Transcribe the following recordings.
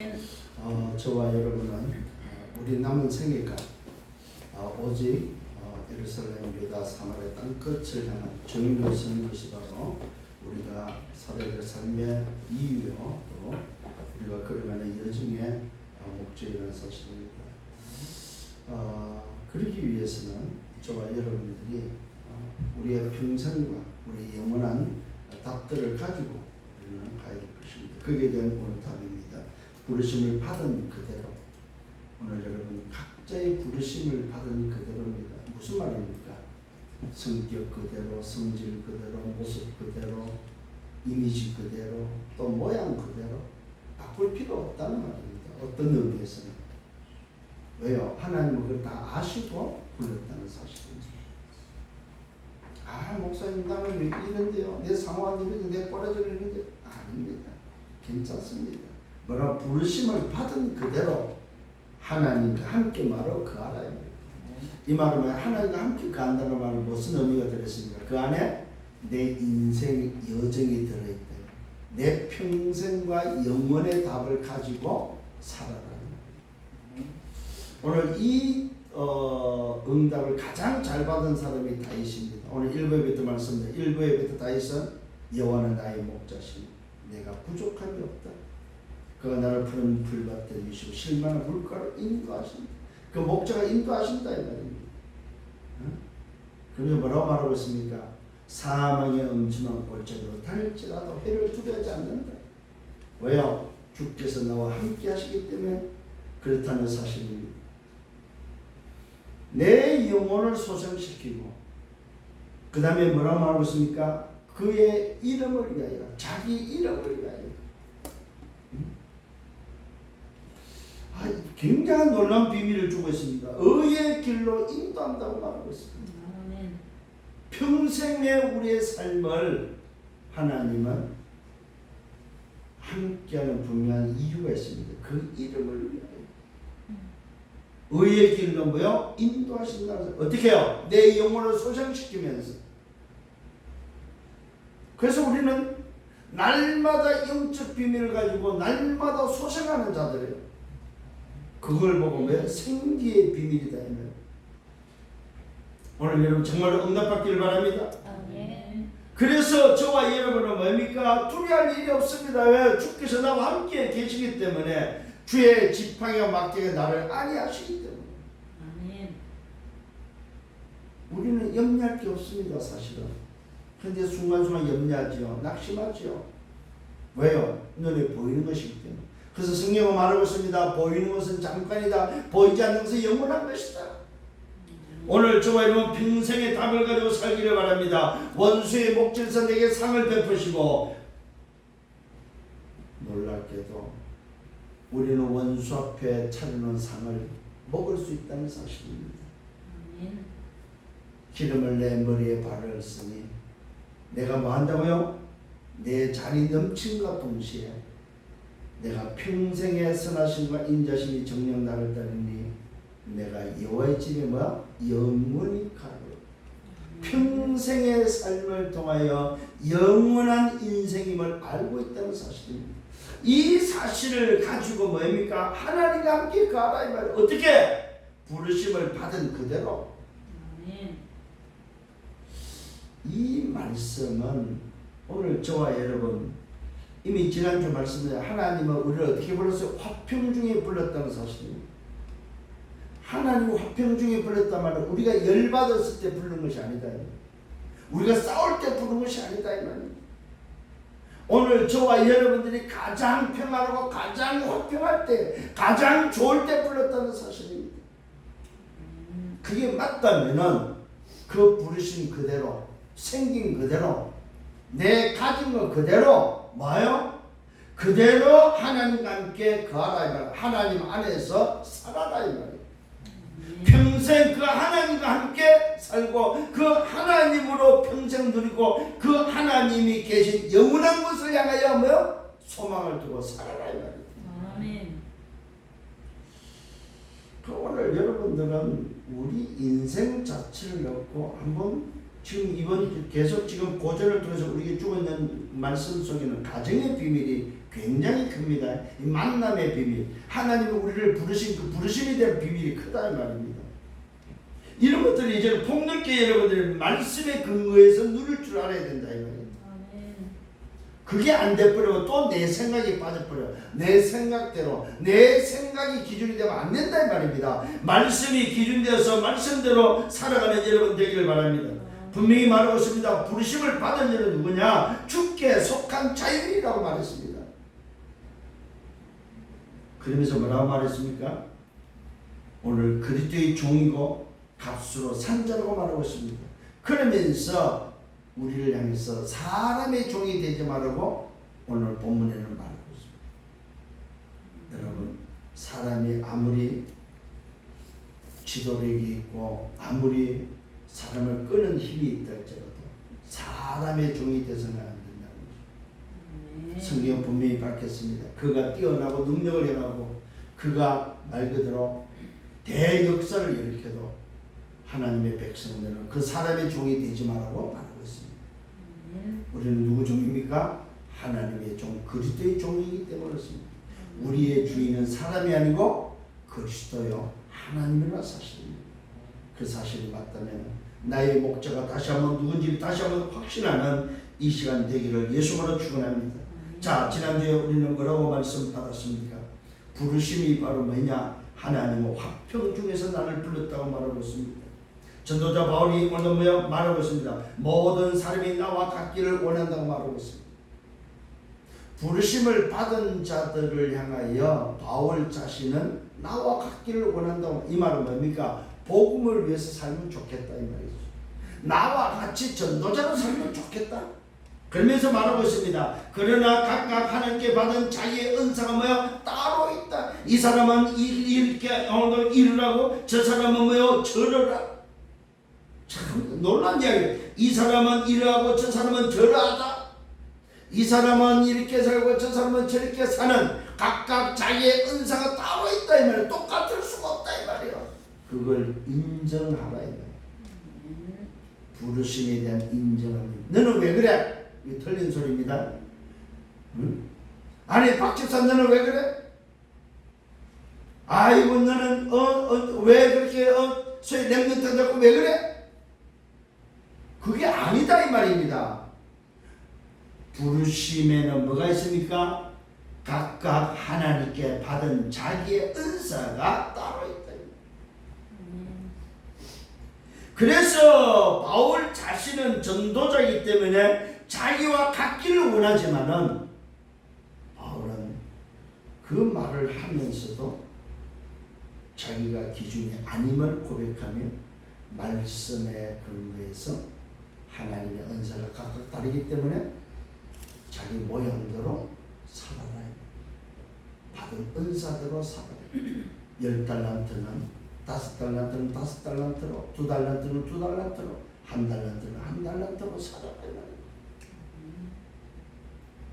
저와 여러분은 우리 남은 생애가 오직 예루살렘 유다 사마리아 땅 끝을 향한 정의로 서는 것이 바로 우리가 살아야 될 삶의 이유요, 또 우리가 걸어가는 여정의 목적이라는 사실입니다. 그러기 위해서는 저와 여러분들이 우리의 평생과 우리 영원한 답들을 가지고 우리는 가야 될 것입니다. 거기에 대한 오늘 답입니다. 부르심을 받은 그대로. 오늘 여러분 각자의 부르심을 받은 그대로입니다. 무슨 말입니까? 성격 그대로, 성질 그대로, 모습 그대로, 이미지 그대로, 또 모양 그대로 바꿀 필요 없다는 말입니다. 어떤 의미에서는. 왜요? 하나님은 그걸 다 아시고 불렀다는 사실입니다. 목사님 나는 이런데요, 내 상황이 이런데, 내 꼬라지가 이런데. 아닙니다. 괜찮습니다. 뭐라 부르심을 받은 그대로 하나님과 함께 말하고 그 알아야 돼요. 이 말은 하나님과 함께 간다는 말은 무슨 의미가 들었습니까? 그 안에 내 인생 여정이 들어있다. 내 평생과 영원의 답을 가지고 살아가는 거예요. 오늘 이 응답을 가장 잘 받은 사람이 다윗입니다. 오늘 1부에 뱉은 말씀입니다. 1부에 뱉은 다윗은 여호와는 나의 목자시니 내가 부족함이 없다. 그가 나를 푸른 풀밭에 미시고 실만한 물가로 인도하신다. 그 목자가 인도하신다 이 말입니다. 그러면 뭐라고 말하고 있습니까? 사망의 음침한 골짜기로 달릴지라도 해를 두려워하지 않는다. 왜요? 주께서 나와 함께 하시기 때문에 그렇다는 사실입니다. 내 영혼을 소생시키고 그 다음에 뭐라고 말하고 있습니까? 그의 이름을 위하여, 자기 이름을 위하여. 굉장한 놀라운 비밀을 주고 있습니다. 의의 길로 인도한다고 말하고 있습니다. 평생의 우리의 삶을 하나님은 함께하는 분명한 이유가 있습니다. 그 이름을 위하여. 의의 길로 뭐요? 인도하신다는. 어떻게 해요? 내 영혼을 소생시키면서. 그래서 우리는 날마다 영적 비밀을 가지고 날마다 소생하는 자들이에요. 그걸 보고 왜 생기의 비밀이다 이면 오늘 여러분 정말로 응답받기를 바랍니다. 그래서 저와 여러분은 뭡니까? 두려워할 일이 없습니다. 왜? 주께서 나와 함께 계시기 때문에, 주의 지팡이와 막대가 나를 안위하시기 때문에. 우리는 염려할 게 없습니다. 사실은. 그런데 순간순간 염려하지요. 낙심하지요. 왜요? 눈에 보이는 것이기 때문에. 그래서 성경은 말하고 있습니다. 보이는 것은 잠깐이다. 보이지 않는 것은 영원한 것이다. 오늘 저와 여러분 평생의 답을 가지고 살기를 바랍니다. 원수의 목전에서 내게 상을 베푸시고, 놀랍게도 우리는 원수 앞에 차려놓은 상을 먹을 수 있다는 사실입니다. 기름을 내 머리에 바르었으니 내가 뭐 한다고요? 내 잔이 넘침과 동시에 내가 평생의 선하심과 인자심이 정녕 나를 따르니 내가 여호와의 집에 뭐야? 영원히 가리라. 평생의 삶을 통하여 영원한 인생임을 알고 있다는 사실입니다. 이 사실을 가지고 뭡니까? 하나님과 함께 가라 이 말이에요. 어떻게? 부르심을 받은 그대로. 이 말씀은 오늘 저와 여러분, 이미 지난주 말씀에 하나님은 우리를 어떻게 불렀어요? 화평 중에 불렀다는 사실입니다. 하나님은 화평 중에 불렀단 말은 우리가 열받았을 때 부른 것이 아니다. 우리가 싸울 때 부른 것이 아니다 이 말입니다. 오늘 저와 여러분들이 가장 평안하고 가장 화평할 때, 가장 좋을 때 불렀다는 사실입니다. 그게 맞다면은 그 부르신 그대로, 생긴 그대로, 내 가진 것 그대로 뭐요? 그대로 하나님과 함께 거하라 이 말이에요. 하나님 안에서 살아라 이 말이에요. 평생 그 하나님과 함께 살고 그 하나님으로 평생 누리고 그 하나님이 계신 영원한 것을 향하여 뭐요? 소망을 두고 살아라 이 말이에요. 아멘. 그 오늘 여러분들은 우리 인생 자체를 놓고 한번 지금 이번 계속 지금 고전을 통해서 우리에게 주고 있는 말씀 속에는 가정의 비밀이 굉장히 큽니다. 이 만남의 비밀, 하나님이 우리를 부르신 그 부르심에 대한 비밀이 크다 이 말입니다. 이런 것들이 이제 폭넓게 여러분들 말씀의 근거에서 누릴 줄 알아야 된다 이 말이에요. 그게 안 돼버리면 또 내 생각이 빠져버려. 내 생각대로 내 생각이 기준이 되면 안 된다 이 말입니다. 말씀이 기준되어서 말씀대로 살아가는 여러분 되기를 바랍니다. 분명히 말하고 있습니다. 부르심을 받은 자는 누구냐? 주께 속한 자유이라고 말했습니다. 그러면서 뭐라고 말했습니까? 오늘 그리스도의 종이고 값으로 산 자라고 말하고 있습니다. 그러면서 우리를 향해서 사람의 종이 되지 말라고 오늘 본문에는 말하고 있습니다. 여러분, 사람이 아무리 지도력이 있고 아무리 사람을 끄는 힘이 있다 할지라도 사람의 종이 되서는 안 된다는 거죠. 성경 분명히 밝혔습니다. 그가 뛰어나고 능력을 행하고 그가 말 그대로 대역사를 일으켜도 하나님의 백성들은 그 사람의 종이 되지 말라고 말하고 있습니다. 우리는 누구 종입니까? 하나님의 종, 그리스도의 종이기 때문에 그렇습니다. 우리의 주인은 사람이 아니고 그리스도요 하나님이라 사실입니다. 그 사실이 맞다면 나의 목자가 다시 한번 누군지 다시 한번 확신하는 이 시간 되기를 예수님으로 축원합니다. 자, 지난주에 우리는 뭐라고 말씀 받았습니까? 부르심이 바로 뭐냐? 하나님의 화평 중에서 나를 불렀다고 말하고 있습니다. 전도자 바울이 오늘 뭐야 말하고 있습니다. 모든 사람이 나와 같기를 원한다고 말하고 있습니다. 부르심을 받은 자들을 향하여 바울 자신은 나와 같기를 원한다고. 이 말은 뭡니까? 복음을 위해서 살면 좋겠다 이 말이죠. 나와 같이 전도자로 살면 좋겠다. 그러면서 말하고 있습니다. 그러나 각각 하나님께 받은 자기의 은사가 뭐야? 따로 있다. 이 사람은 이렇게 일을 하고 저 사람은 뭐야? 저러라. 참 놀란 이야기. 이 사람은 이러하고 저 사람은 저러하다. 이 사람은 이렇게 살고 저 사람은 저렇게 사는 각각 자기의 은사가 따로 있다 이 말이야. 똑같을 수가 없다 이 말이야. 그걸 인정하라 이 말이야. 부르심에 대한 인정합니다. 너는 왜 그래? 이거 틀린 소리입니다. 응? 아니 박 집사 너는 왜 그래? 아이고 너는 왜 그렇게 소위 랩런트 잡고 왜 그래? 그게 아니다 이 말입니다. 부르심에는 뭐가 있습니까? 각각 하나님께 받은 자기의 은사가 따로 있다. 그래서 바울 자신은 전도자이기 때문에 자기와 같기를 원하지만은 바울은 그 말을 하면서도 자기가 기준이 아님을 고백하며 말씀에 근거해서 하나님의 은사가 각각 다르기 때문에 자기 모양대로 살아라. 받은 은사대로 살아라. 10달란트는 5달란트는 5달란트로, 2달란트는 2달란트로, 1달란트는 1달란트로 살아라.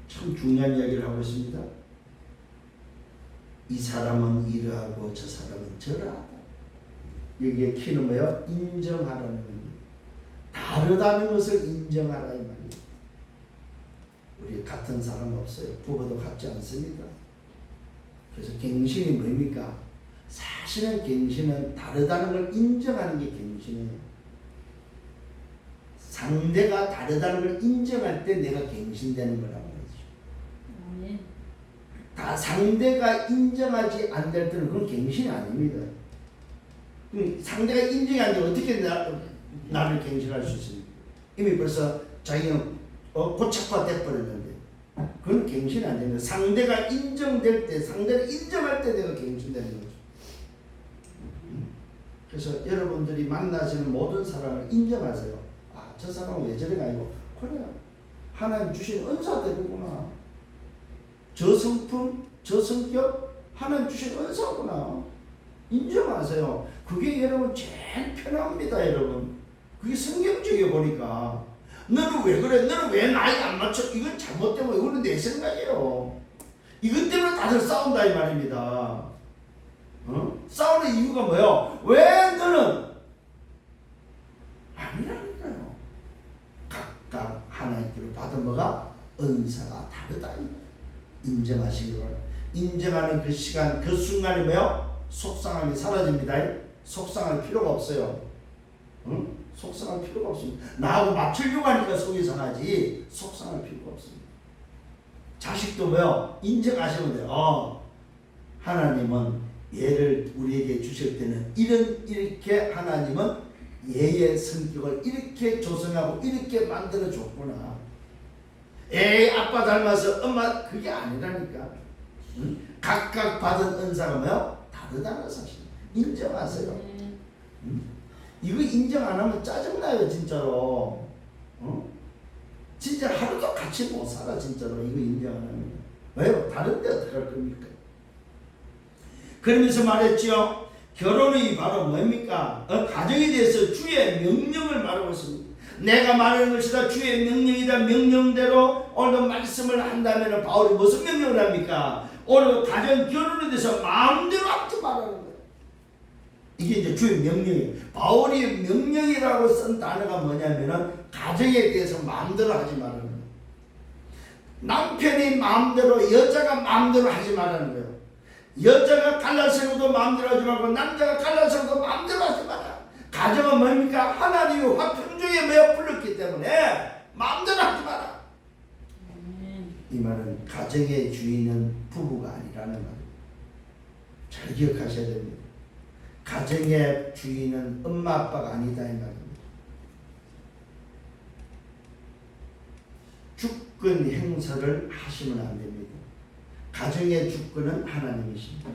참 중요한 이야기를 하고 있습니다. 이 사람은 이러하고 저 사람은 저러하다. 여기에 키는 뭐예요? 인정하라는 겁니다. 다르다는 것을 인정하라 이 말이에요. 우리 같은 사람 없어요. 부부도 같지 않습니다. 그래서 갱신이 뭡니까? 사실은 갱신은 다르다는 걸 인정하는 게 갱신이에요. 상대가 다르다는 걸 인정할 때 내가 갱신되는 거란 말이죠. 다 상대가 인정하지 않을 때는 그건 갱신이 아닙니다. 상대가 인정이 안 되면 어떻게 나를 갱신할 수 있습니까? 이미 벌써 자기는 고착화 돼버렸는데 그건 갱신이 안 됩니다. 상대가 인정될 때, 상대를 인정할 때 내가 갱신되는 거죠. 그래서 여러분들이 만나시는 모든 사람을 인정하세요. 아, 저 사람은 왜 저래가 아니고 그래 하나님 주신 은사대로구나. 저 성품, 저 성격 하나님 주신 은사구나. 인정하세요. 그게 여러분 제일 편합니다. 여러분 그게 성경적이에 보니까 너는 왜 그래? 너는 왜 나이 안 맞춰? 이건 잘못된 거야. 이거는 내 생각이에요. 이것 때문에 다들 싸운다 이 말입니다. 싸우는 이유가 뭐예요? 왜 너는 아니라니까요. 각각 하나님께로 받은 뭐가 은사가 다르다. 인정하시기 바랍니다. 인정하는 그 시간, 그 순간이 뭐요? 속상함이 사라집니다. 속상할 필요가 없어요. 응? 속상할 필요가 없습니다. 나하고 맞추려고 하니까 속이 상하지 속상할 필요가 없습니다. 자식도 뭐요? 인정하시면 돼요. 하나님은 얘를 우리에게 주실 때는 이렇게 하나님은 얘의 성격을 이렇게 조성하고 이렇게 만들어 줬구나. 에이 아빠 닮아서 엄마 그게 아니라니까. 응? 각각 받은 은사가 뭐요? 다르다는 사실 인정하세요. 응? 이거 인정 안 하면 짜증나요 진짜로. 진짜 하루도 같이 못 살아 진짜로. 이거 인정 안 하면. 왜요? 다른데 어떡할 겁니까? 그러면서 말했죠. 결혼이 바로 뭡니까? 가정에 대해서 주의 명령을 말하고 있습니다. 내가 말하는 것이다 주의 명령이다. 명령대로 오늘 말씀을 한다면 바울이 무슨 명령을 합니까? 오늘 가정 결혼에 대해서 마음대로 하지 말라는 거예요. 이게 이제 주의 명령이에요. 바울이 명령이라고 쓴 단어가 뭐냐면은 가정에 대해서 마음대로 하지 말라는 거예요. 남편이 마음대로 여자가 마음대로 하지 말라는 거예요. 여자가 갈라서도 마음대로 하지 말고 남자가 갈라서도 마음대로 하지 마라. 가정은 뭡니까? 하나님이 화평중에 매어 불렀기 때문에 마음대로 하지 마라. 이 말은 가정의 주인은 부부가 아니라는 말입니다. 잘 기억하셔야 됩니다. 가정의 주인은 엄마 아빠가 아니다 이 말입니다. 주권 행사를 하시면 안 됩니다. 가정의 주권은 하나님이십니다.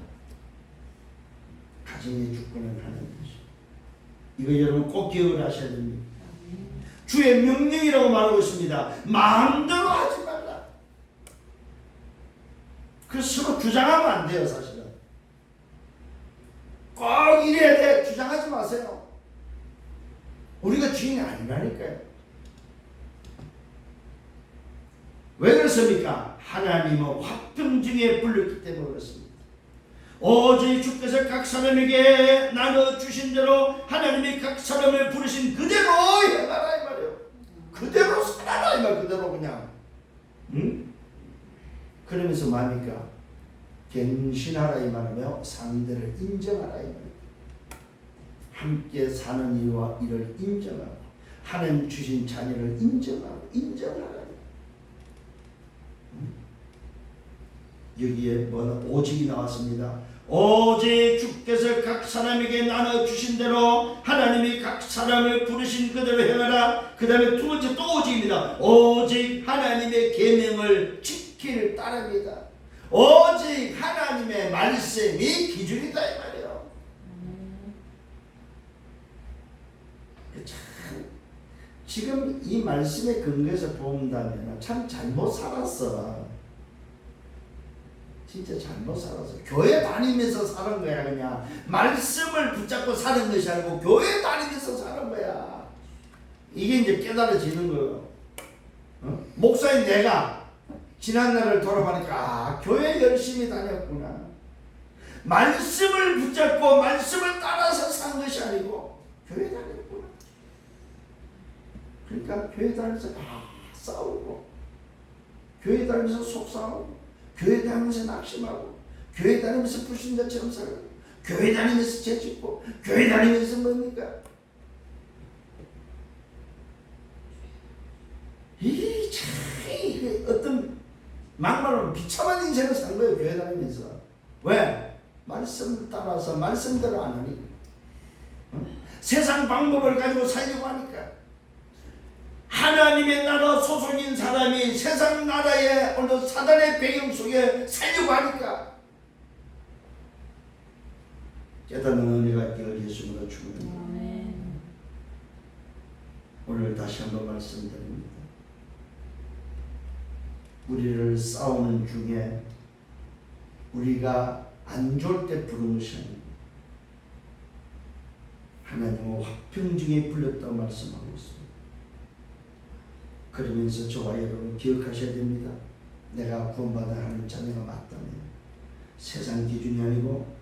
가정의 주권은 하나님이십니다. 이거 여러분 꼭 기억을 하셔야 됩니다. 주의 명령이라고 말하고 있습니다. 마음대로 하지 말라. 그 서로 주장하면 안 돼요. 사실은 꼭 이래야 돼 주장하지 마세요. 우리가 주인이 아니라니까요. 왜 그렇습니까? 하나님은 화평중에 불렀기 때문에 그렇습니다. 오직 주께서 각 사람에게 나눠주신 대로 하나님이 각 사람을 부르신 그대로 해봐라 이 말이에요. 그대로 살아라 이 말. 그대로 그냥. 응? 그러면서 뭡니까? 갱신하라 이 말이며 상대를 인정하라 이 말이에요. 함께 사는 일과 이를 인정하고 하나님 주신 자녀를 인정하라. 여기에 뭐는 오직이 나왔습니다. 오직 주께서 각 사람에게 나눠주신 대로 하나님이 각 사람을 부르신 그대로 행하라. 그 다음에 두 번째 또 오직입니다. 오직 하나님의 계명을 지킬 따릅니다. 오직 하나님의 말씀이 기준이다 이 말이에요. 참 지금 이 말씀의 근거에서 본다면 참 잘못 살았어. 진짜 잘못 살았어. 교회 다니면서 사는 거야. 그냥 말씀을 붙잡고 사는 것이 아니고 교회 다니면서 사는 거야. 이게 이제 깨달아지는 거예요. 목사인 내가 지난날을 돌아보니까 교회 열심히 다녔구나. 말씀을 붙잡고 말씀을 따라서 산 것이 아니고 교회 다녔구나. 그러니까 교회 다니면서 싸우고 교회 다니면서 속상하고 교회 다니면서 낙심하고 교회 다니면서 불신자처럼 살고 교회 다니면서 죄짓고 교회 다니면서 뭡니까? 이게 참 어떤 막말로 비참한 인생을 산 거예요. 교회 다니면서. 왜? 말씀을 따라서 말씀대로 안 하니까. 세상 방법을 가지고 살려고 하니까. 하나님의 나라 소속인 사람이 세상 나라의 어느 사단의 배경 속에 살려고 하니까 깨닫는 은혜가 있기를 예수님으로 축원합니다. 오늘 다시 한번 말씀드립니다. 우리를 싸우는 중에 우리가 안 좋을 때 부르는 것이 아닙니다. 하나님은 화평중에 불렸다고 말씀하고 있습니다. 그러면서 저와 여러분 기억하셔야 됩니다. 내가 구원받아 하는 자녀가 맞다면 세상 기준이 아니고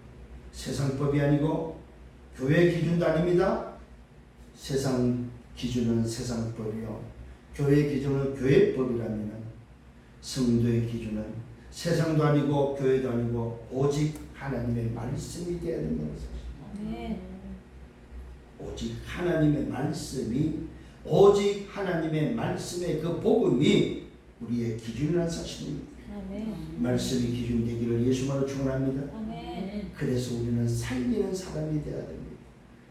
세상법이 아니고 교회 기준도 아닙니다. 세상 기준은 세상법이요 교회 기준은 교회법이라면 성도의 기준은 세상도 아니고 교회도 아니고 오직 하나님의 말씀이 되어야 된다는 사실. 오직 하나님의 말씀이, 오직 하나님의 말씀의 그 복음이 우리의 기준이라는 사실입니다. 말씀이 기준이 되기를 예수님으로 축원합니다. 그래서 우리는 살리는 사람이 되어야 됩니다.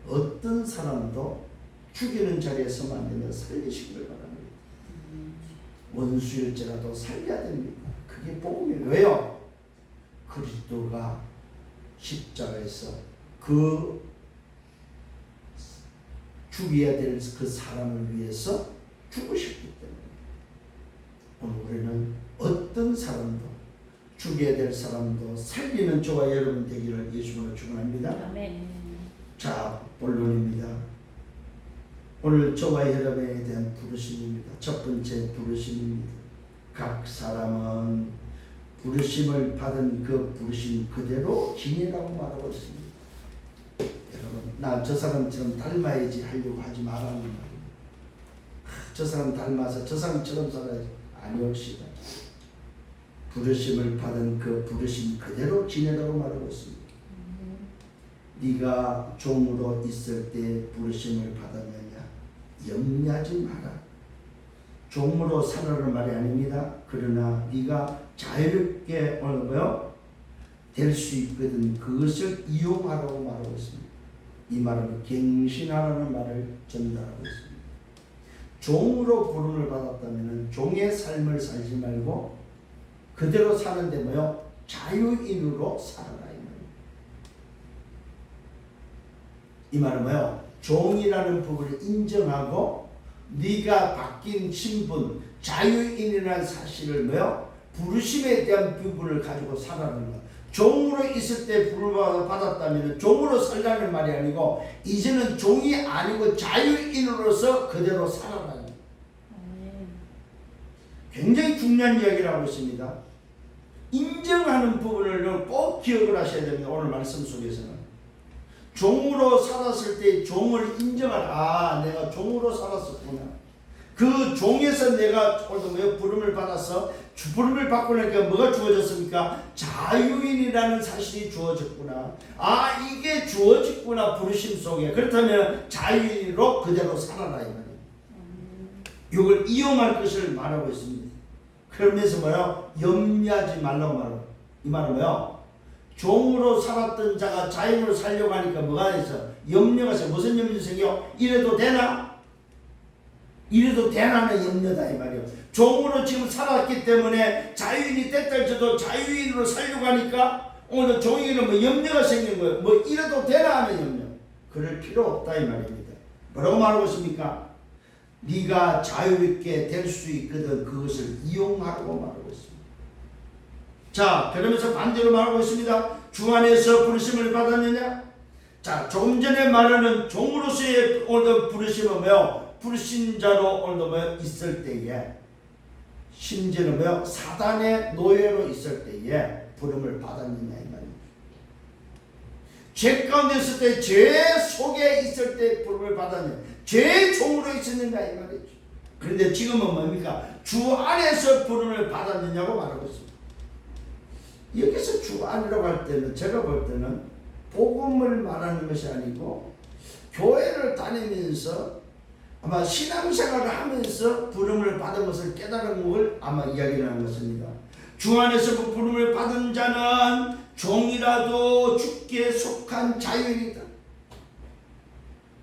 어떤 사람도 죽이는 자리에 서면 안 되면 살리시기를 바랍니다. 원수일지라도 살려야 됩니다. 그게 복음이에요. 왜요? 그리스도가 십자가에서 그 죽여야 될 그 사람을 위해서 죽으셨기 때문에 오늘 우리는 어떤 사람도, 죽여야 될 사람도 살리는 저와 여러분 되기를 예수님으로 축원합니다. 자, 본론입니다. 오늘 저와 여러분에 대한 부르심입니다. 첫 번째 부르심입니다. 각 사람은 부르심을 받은 그 부르심 그대로 지내라고 말하고 있습니다. 여러분, 나 저 사람처럼 닮아야지 하려고 하지 말라는 말입니다. 저 사람 닮아서 저 사람처럼 살아야지 아니옵시다. 부르심을 받은 그 부르심 그대로 지내라고 말하고 있습니다. 네가 종으로 있을 때 부르심을 받았느냐 염려하지 마라. 종으로 살아라는 말이 아닙니다. 그러나 네가 자유롭게 될 수 있거든 그것을 이용하라고 말하고 있습니다. 이 말은 갱신하라는 말을 전달하고 있습니다. 종으로 부름을 받았다면 종의 삶을 살지 말고 그대로 사는데 자유인으로 살아라 이 말입니다. 이 말은 종이라는 부분을 인정하고 네가 바뀐 신분, 자유인이라는 사실을 부르심에 대한 부분을 가지고 살아가는 것. 종으로 있을 때 부름을 받았다면 종으로 살라는 말이 아니고 이제는 종이 아니고 자유인으로서 그대로 살아가는 것. 굉장히 중요한 이야기를 하고 있습니다. 인정하는 부분을 꼭 기억을 하셔야 됩니다. 오늘 말씀 속에서는. 종으로 살았을 때 종을 인정하라. 내가 종으로 살았었구나. 그 종에서 내가 오늘 부름을 받아서 부름을 받고 나니까 뭐가 주어졌습니까? 자유인이라는 사실이 주어졌구나. 이게 주어졌구나 부르심 속에. 그렇다면 자유인으로 그대로 살아라 이 말이에요. 이걸 이용할 것을 말하고 있습니다. 그러면서 염려하지 말라고 말하고. 이 말은 종으로 살았던 자가 자유인으로 살려고 하니까 뭐가 있어? 염려가 있어. 무슨 염려 생겨? 이래도 되나? 이래도 되나는 염려다 이 말이에요. 종으로 지금 살았기 때문에 자유인이 됐다 할지라도 자유인으로 살려고 하니까 오늘 종에게는 염려가 생긴 거예요. 이래도 되나 하는 염려. 그럴 필요 없다 이 말입니다. 뭐라고 말하고 있습니까? 네가 자유롭게 될 수 있거든 그것을 이용하라고 말하고 있습니다. 자, 그러면서 반대로 말하고 있습니다. 주 안에서 부르심을 받았느냐? 자, 조금 전에 말하는 종으로서의 오늘 부르심은 부르신 자로 오늘 있을 때에, 심지어는 사단의 노예로 있을 때에 부름을 받았느냐 이 말입니다. 죄 가운데 있을 때, 죄 속에 있을 때 부름을 받았느냐, 죄의 종으로 있었느냐 이 말이죠. 그런데 지금은 뭡니까? 주 안에서 부름을 받았느냐고 말하고 있습니다. 여기서 주 안이라고 할 때는 제가 볼 때는 복음을 말하는 것이 아니고 교회를 다니면서 아마 신앙생활을 하면서 부름을 받은 것을 깨달은 것을 아마 이야기를 하는 것입니다. 주 안에서 그 부름을 받은 자는 종이라도 주께 속한 자유인이다.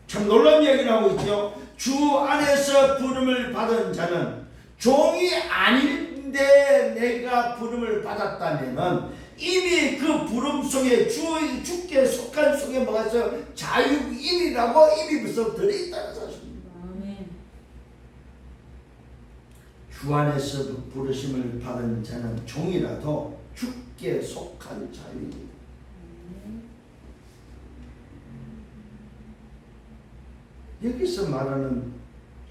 참 놀라운 이야기를 하고 있죠. 주 안에서 부름을 받은 자는 종이 아닌데 내가 부름을 받았다면 이미 그 부름 속에 주께 속한 속에 뭐가 있어요? 자유인이라고 이미 벌써 들어있다는 사실입니다. 주 안에서 부르심을 받은 자는 종이라도 주께 속한 자유입니다. 여기서 말하는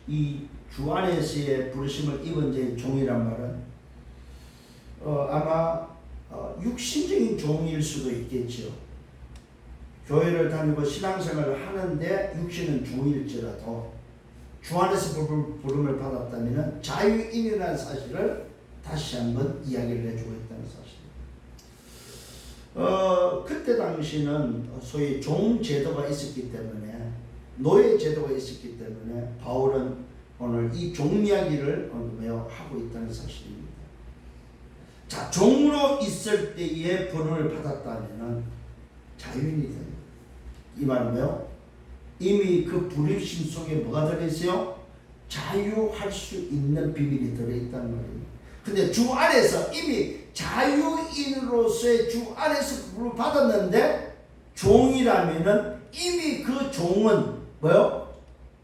이 주 안에서의 부르심을 입은 자의 종이란 말은 아마 육신적인 종일 수도 있겠죠. 교회를 다니고 신앙생활을 하는데 육신은 종일지라도 주 안에서 부름을 받았다면 자유인이라는 사실을 다시 한번 이야기를 해주고 있다는 사실. 그때 당시는 소위 종제도가 있었기 때문에, 노예 제도가 있었기 때문에 바울은 오늘 이 종 이야기를 하고 있다는 사실입니다. 자, 종으로 있을 때에 부름을 받았다면 자유인이 됩니다. 이 말은 뭐요? 이미 그 부르심 속에 뭐가 들어있어요? 자유할 수 있는 비밀이 들어있다는 말입니다. 근데 주 안에서 이미 자유인으로서의 주 안에서 부름을 받았는데, 종이라면은 이미 그 종은 뭐요?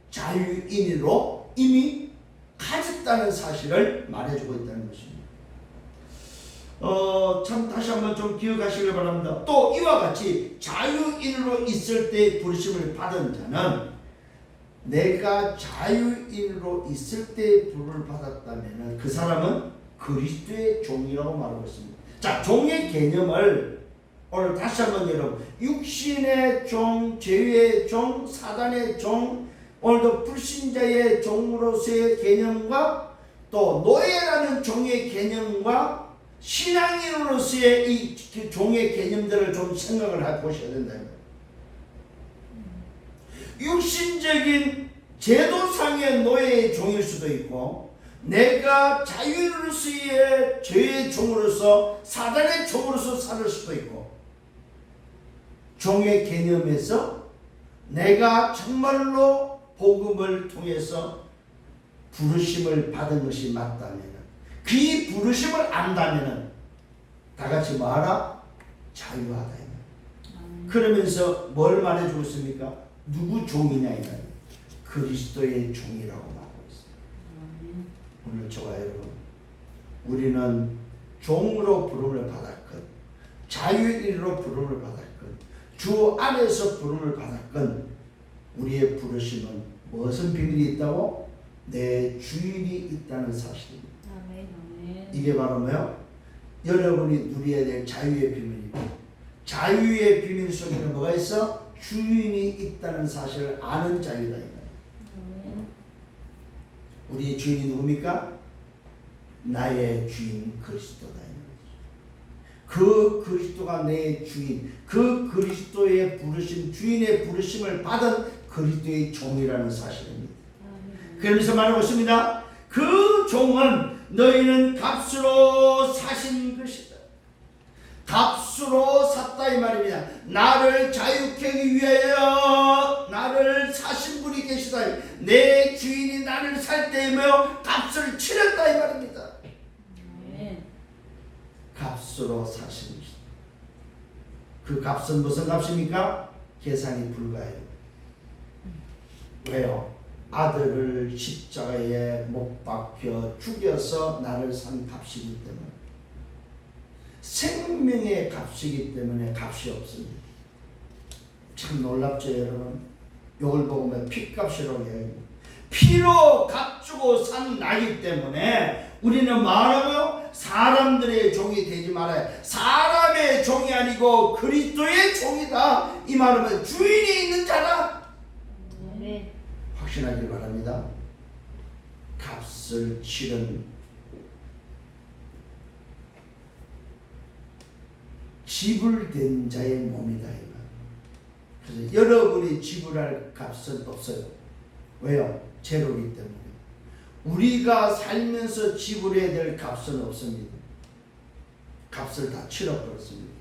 자유인으로 이미 가졌다는 사실을 말해주고 있다는 것입니다. 참 다시 한번 좀 기억하시길 바랍니다. 또 이와 같이 자유인으로 있을 때 부르심을 받은 자는, 내가 자유인으로 있을 때 부름을 받았다면 그 사람은 그리스도의 종이라고 말하고 있습니다. 자, 종의 개념을 오늘 다시 한번 여러분, 육신의 종, 죄의 종, 사단의 종, 오늘도 불신자의 종으로서의 개념과 또 노예라는 종의 개념과 신앙인으로서의 이 종의 개념들을 좀 생각을 해보셔야 된다. 육신적인 제도상의 노예의 종일 수도 있고, 내가 자유로서의 죄의 종으로서 사단의 종으로서 살 수도 있고, 종의 개념에서 내가 정말로 복음을 통해서 부르심을 받은 것이 맞다면, 그 부르심을 안다면 다 같이 뭐하라? 자유하다. 그러면서 뭘 말해주고 있습니까? 누구 종이냐 이거예요. 그리스도의 종이라고 말하고 있습니다. 오늘 저와 여러분, 우리는 종으로 부름을 받았건 자유인으로 부름을 받았건 주 안에서 부름을 받았건 우리의 부르심은 무슨 비밀이 있다고? 내 주인이 있다는 사실입니다. 이게 바로 뭐요? 여러분이 누려야 될 자유의 비밀입니다. 자유의 비밀 속에는 뭐가 있어? 주인이 있다는 사실을 아는 자유다. 우리의 주인이 누굽니까? 나의 주인 그리스도다. 그 그리스도가 내 주인, 그 그리스도의 부르심, 주인의 부르심을 받은 그리스도의 종이라는 사실입니다. 그러면서 말하고 있습니다. 그 종은 너희는 값으로 사신 것이다. 값으로 샀다 이 말입니다. 나를 자유케 하기 위하여 나를 사신 분이 계시다. 내 주인이 나를 살 때이며 값을 치렀다 이 말입니다. 값으로 사신 것이다. 그 값은 무슨 값입니까? 계산이 불가해요. 왜요? 아들을 십자가에 못 박혀 죽여서 나를 산 값이기 때문에, 생명의 값이기 때문에 값이 없습니다. 참 놀랍죠 여러분? 이걸 보면 피값이라고 해요. 피로 값주고 산 나기 때문에 우리는 말하고 사람들의 종이 되지 말아요. 사람의 종이 아니고 그리스도의 종이다. 이 말하면 주인이 있는 자다. 네. 확신하길 바랍니다. 값을 치른 지불된 자의 몸이다. 그래서 여러분이 지불할 값은 없어요. 왜요? 죄로기 때문에. 우리가 살면서 지불해야 될 값은 없습니다. 값을 다 치러버렸습니다.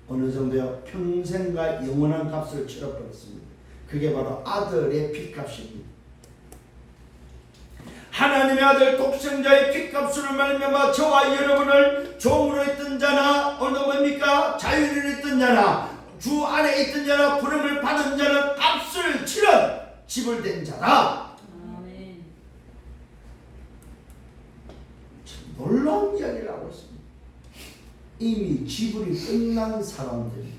어느 정도요? 평생과 영원한 값을 치러버렸습니다. 그게 바로 아들의 피값입니다. 하나님의 아들 독생자의 피값으로 말미암아 저와 여러분을 종으로 있던 자나 오늘 뭡니까? 자유인으로 있던 자나 주 안에 있던 자나 부름을 받은 자는 값을 치른 지불된 자다. 아멘. 참 놀라운 이야기를 하고 있습니다. 이미 지불이 끝난 사람들이,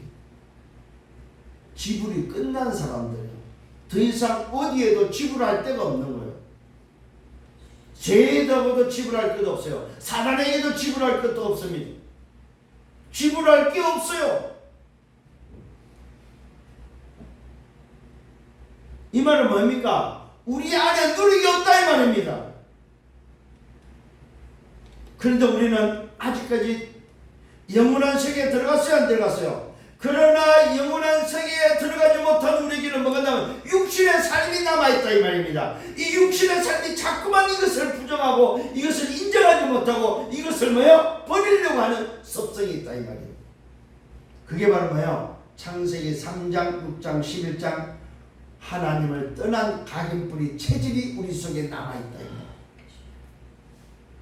지불이 끝난 사람들이 더 이상 어디에도 지불할 데가 없는 거예요. 죄에다가도 지불할 것도 없어요. 사단에게도 지불할 것도 없습니다. 지불할 게 없어요. 이 말은 뭡니까? 우리 안에 누리기 없다 이 말입니다. 그런데 우리는 아직까지 영원한 세계에 들어갔어요, 안 들어갔어요? 그러나 영원한 세계에 들어가지 못한 우리에게는 뭐가 남아? 육신의 삶이 남아있다 이 말입니다. 이 육신의 삶이 자꾸만 이것을 부정하고 이것을 인정하지 못하고 이것을 뭐요? 버리려고 하는 습성이 있다 이 말이에요. 그게 바로 뭐요? 창세기 3장, 6장, 11장 하나님을 떠난 각인뿌리 체질이 우리 속에 남아있다 이 말이에요.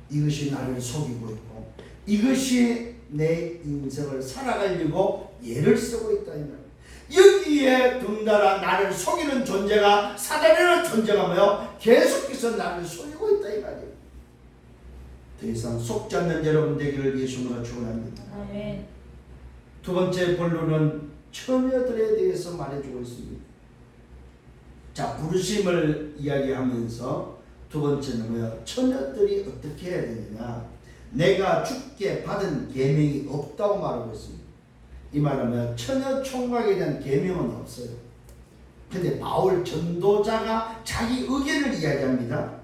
이것이 나를 속이고 있고 이것이 내 인생을 살아가려고 예를 쓰고 있다 이 말이에요. 여기에 덩달아 나를 속이는 존재가 사단이라는 존재가 뭐요? 계속해서 나를 속이고 있다 이 말이에요. 더 이상 속지 않는 여러분 되기를 예수님으로 축원합니다. 아멘. 두 번째 본론은 처녀들에 대해서 말해주고 있습니다. 자, 부르심을 이야기하면서 두 번째는 뭐야? 처녀들이 어떻게 해야 되느냐? 내가 주께 받은 계명이 없다고 말하고 있습니다. 이 말은 뭐야? 처녀 총각에 대한 계명은 없어요. 근데 바울 전도자가 자기 의견을 이야기합니다.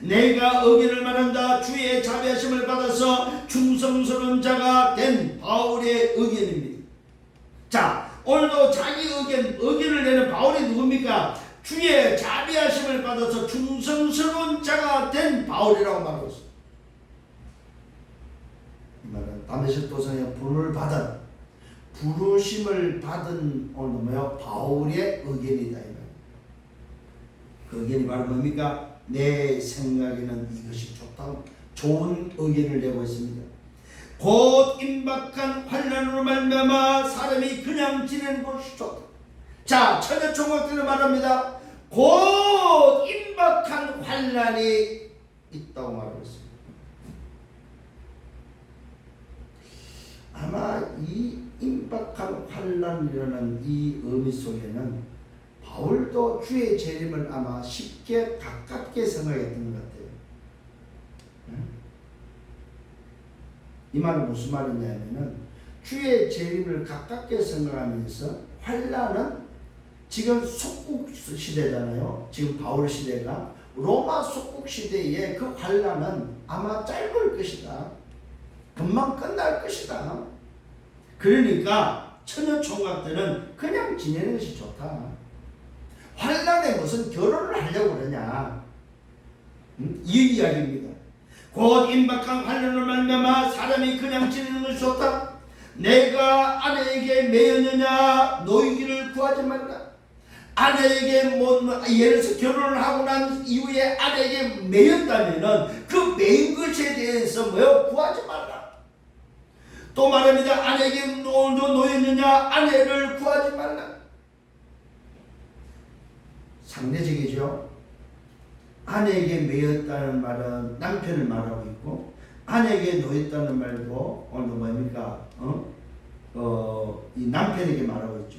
내가 의견을 말한다. 주의 자비하심을 받아서 충성스러운 자가 된 바울의 의견입니다. 자, 오늘도 자기 의견을 내는 바울이 누굽니까? 주의 자비하심을 받아서 충성스러운 자가 된 바울이라고 말하고 있습니다. 이 말은 다메섹 도성에 부르심을 받은 오늘 뭐요? 바울의 의견이다 이 말. 그 의견이 바로 뭡니까? 내 생각에는 이것이 좋다고 좋은 의견을 내고 있습니다. 곧 임박한 환난으로 말미암아 사람이 그냥 지내는 것이 좋다. 자, 처녀 총각들은 말합니다. 곧 임박한 환난이 있다고 말하고 있습니다. 아마 이 임박한 환난이라는 이 의미 속에는 바울도 주의 재림을 아마 쉽게 가깝게 생각했던 것 같아요. 이 말은 무슨 말이냐면은 주의 재림을 가깝게 생각하면서 환난은 지금 속국 시대잖아요. 지금 바울 시대가 로마 속국 시대의 그 환난은 아마 짧을 것이다. 금방 끝날 것이다. 그러니까 처녀 총각들은 그냥 지내는 것이 좋다. 환난에 무슨 결혼을 하려고 그러냐. 이 이야기입니다. 곧 임박한 환난으로 말미암아 사람이 그냥 지내는 것이 좋다. 내가 아내에게 매였느냐 노이기를 구하지 말라. 아내에게 예를 들어서 결혼을 하고 난 이후에 아내에게 매였다면은 그 매인 것에 대해서 뭐요? 구하지 말라. 또 말합니다. 아내에게 노였느냐 아내를 구하지 말라. 상대적이죠. 아내에게 매였다는 말은 남편을 말하고 있고 아내에게 노였다는 말도 오늘 뭡니까? 이 남편에게 말하고 있죠.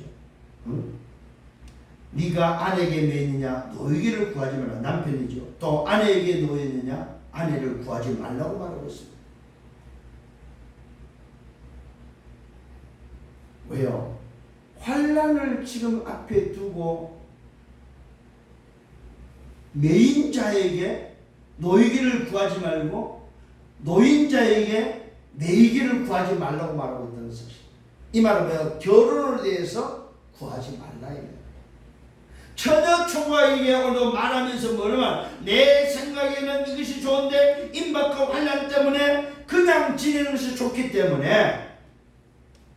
네가 아내에게 매였느냐 노이기를 구하지 말라. 남편이죠. 또 아내에게 노였느냐 아내를 구하지 말라고 말하고 있습니다. 왜요? 환난을 지금 앞에 두고 매인자에게 노이기를 구하지 말고 노인자에게 매이기를 구하지 말라고 말하고 있다는 사실. 이 말은 뭐야? 결혼을 대해서 구하지 말라. 처녀 총각에게 오늘 말하면서 뭐냐면 내 생각에는 이것이 좋은데 임박과 환난 때문에 그냥 지내는 것이 좋기 때문에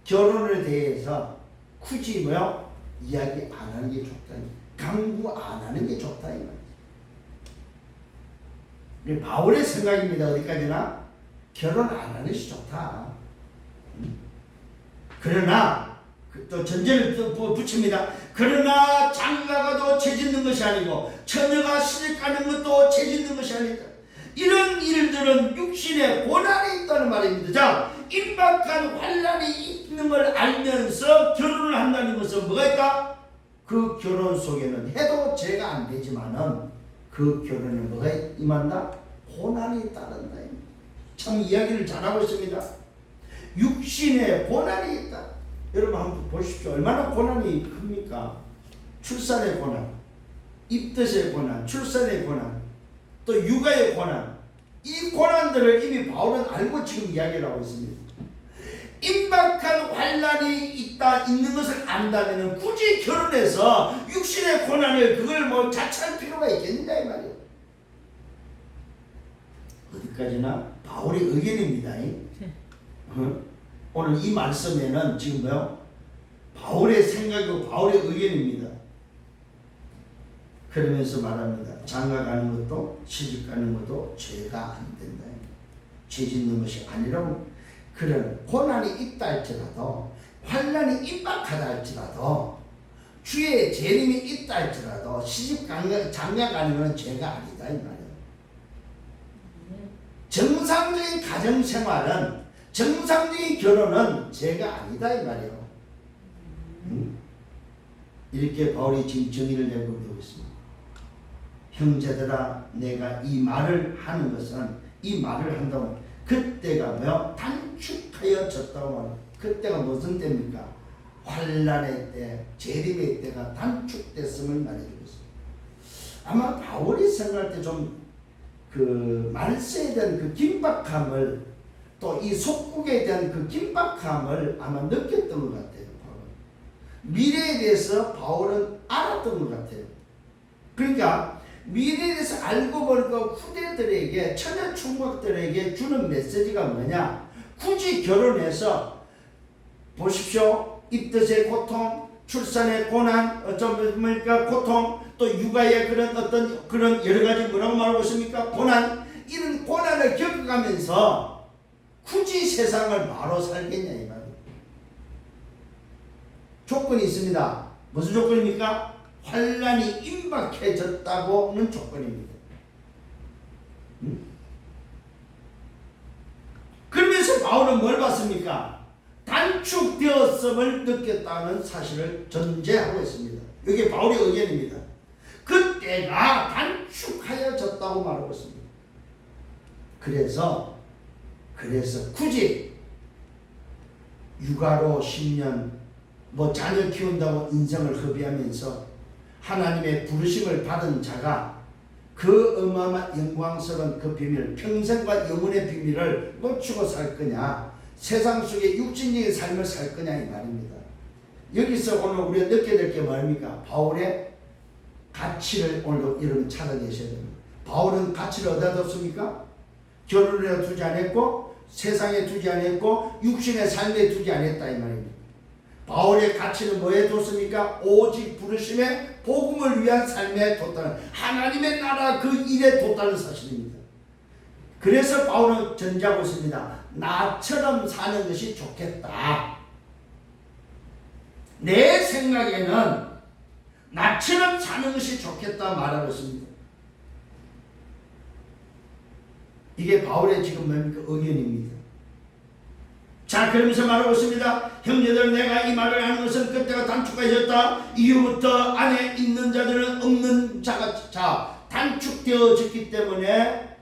결혼에 대해서 굳이 뭐요? 이야기 안 하는 게 좋다. 강구 안 하는 게 좋다. 이 말이죠. 바울의 생각입니다. 어디까지나 결혼 안 하는 것이 좋다. 그러나 또 전제를 또 붙입니다. 그러나 장가가도 죄짓는 것이 아니고 처녀가 시집가는 것도 죄짓는 것이 아니다. 이런 일들은 육신의 고난이 있다는 말입니다. 자, 임박한 환난이 있는 걸 알면서 결혼을 한다는 것은 뭐가 있다? 그 결혼 속에는 해도 죄가 안 되지만은 그 결혼에 뭐가 임한다? 고난이 따른다. 참 이야기를 잘하고 있습니다. 육신에 고난이 있다. 여러분 한번 보십시오. 얼마나 고난이 큽니까? 출산의 고난, 입덧의 고난, 출산의 고난, 또 육아의 고난. 이 고난들을 이미 바울은 알고 지금 이야기를 하고 있습니다. 임박한 환란이 있는 것을 안다면 굳이 결혼해서 육신의 고난을 그걸 뭐 자처할 필요가 있겠느냐 이 말이에요. 어디까지나 바울의 의견입니다. 오늘 이 말씀에는 지금 뭐요? 바울의 생각이고 바울의 의견입니다. 그러면서 말합니다. 장가가는 것도 시집가는 것도 죄가 안 된다. 죄 짓는 것이 아니라고. 그런 고난이 있다 할지라도 환난이 임박하다 할지라도 주의 재림이 있다 할지라도 장가가는 것은 죄가 아니다 이 말이에요. 정상적인 가정생활은 정상적인 결혼은 죄가 아니다 이 말이에요. 이렇게 바울이 지금 정의를 내고 있습니다. 형제들아 내가 이 말을 하는 것은 이 말을 한다고 그때가 뭐야? 단축하여졌다고 말합니다. 그때가 무슨 때입니까? 환란의 때, 재림의 때가 단축됐음을 말해주고 있습니다. 아마 바울이 생각할 때 좀 그 말세에 대한 그 긴박함을 또 이 속국에 대한 그 긴박함을 아마 느꼈던 것 같아요. 바울은. 미래에 대해서 바울은 알았던 것 같아요. 그러니까 미래에 대해서 알고 보니까 후대들에게 처녀 충복들에게 주는 메시지가 뭐냐? 굳이 결혼해서 보십시오. 입덧의 고통, 출산의 고난, 어쩌면 고통, 또 육아의 그런 여러 가지 뭐라고 말하고 있습니까? 고난, 이런 고난을 겪어가면서 굳이 세상을 바로 살겠냐 이 말이에요. 조건이 있습니다. 무슨 조건입니까? 환란이 임박해졌다고는 조건입니다. 그러면서 바울은 뭘 봤습니까? 단축되었음을 느꼈다는 사실을 전제하고 있습니다. 이게 바울의 의견입니다. 그때가 단축하여졌다고 말하고 있습니다. 그래서 굳이 육아로 10년 뭐 자녀 키운다고 인생을 허비하면서 하나님의 부르심을 받은 자가 그 어마어마한 영광스러운 그 비밀, 평생과 영원의 비밀을 놓치고 살 거냐, 세상 속에 육신적인 삶을 살 거냐 이 말입니다. 여기서 오늘 우리가 느끼게 될 게 뭐입니까? 바울의 가치를 오늘 여러분 찾아내셔야 됩니다. 바울은 가치를 어디다 뒀습니까? 결혼에 두지 않았고 세상에 두지 않았고 육신의 삶에 두지 않았다 이 말입니다. 바울의 가치는 뭐에 뒀습니까? 오직 부르심의 복음을 위한 삶에 뒀다는, 하나님의 나라 그 일에 뒀다는 사실입니다. 그래서 바울은 전제하고 있습니다. 나처럼 사는 것이 좋겠다. 내 생각에는 나처럼 사는 것이 좋겠다 말하고 있습니다. 이게 바울의 지금 뭡니까? 의견입니다. 자, 그러면서 말하고 있습니다. 형제들, 내가 이 말을 하는 것은 그때가 단축하여졌다. 이후부터 안에 있는 자들은 없는 자가 단축되어졌기 때문에,